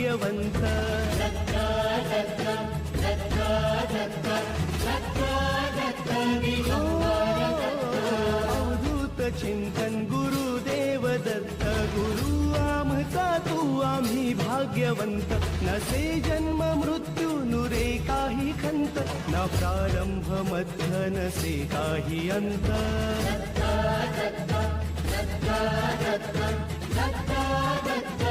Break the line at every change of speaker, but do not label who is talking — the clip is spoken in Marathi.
भाग्यवंत अवधूत चिंतन गुरुदेव दत्त गुरु आमचा तू आम्ही भाग्यवंत नसे जन्म मृत्यू नुरे काही खंत न प्रारंभ मध्य नसे काही अंत
दत्ता दत्ता दत्ता दत्ता दत्ता दत्ता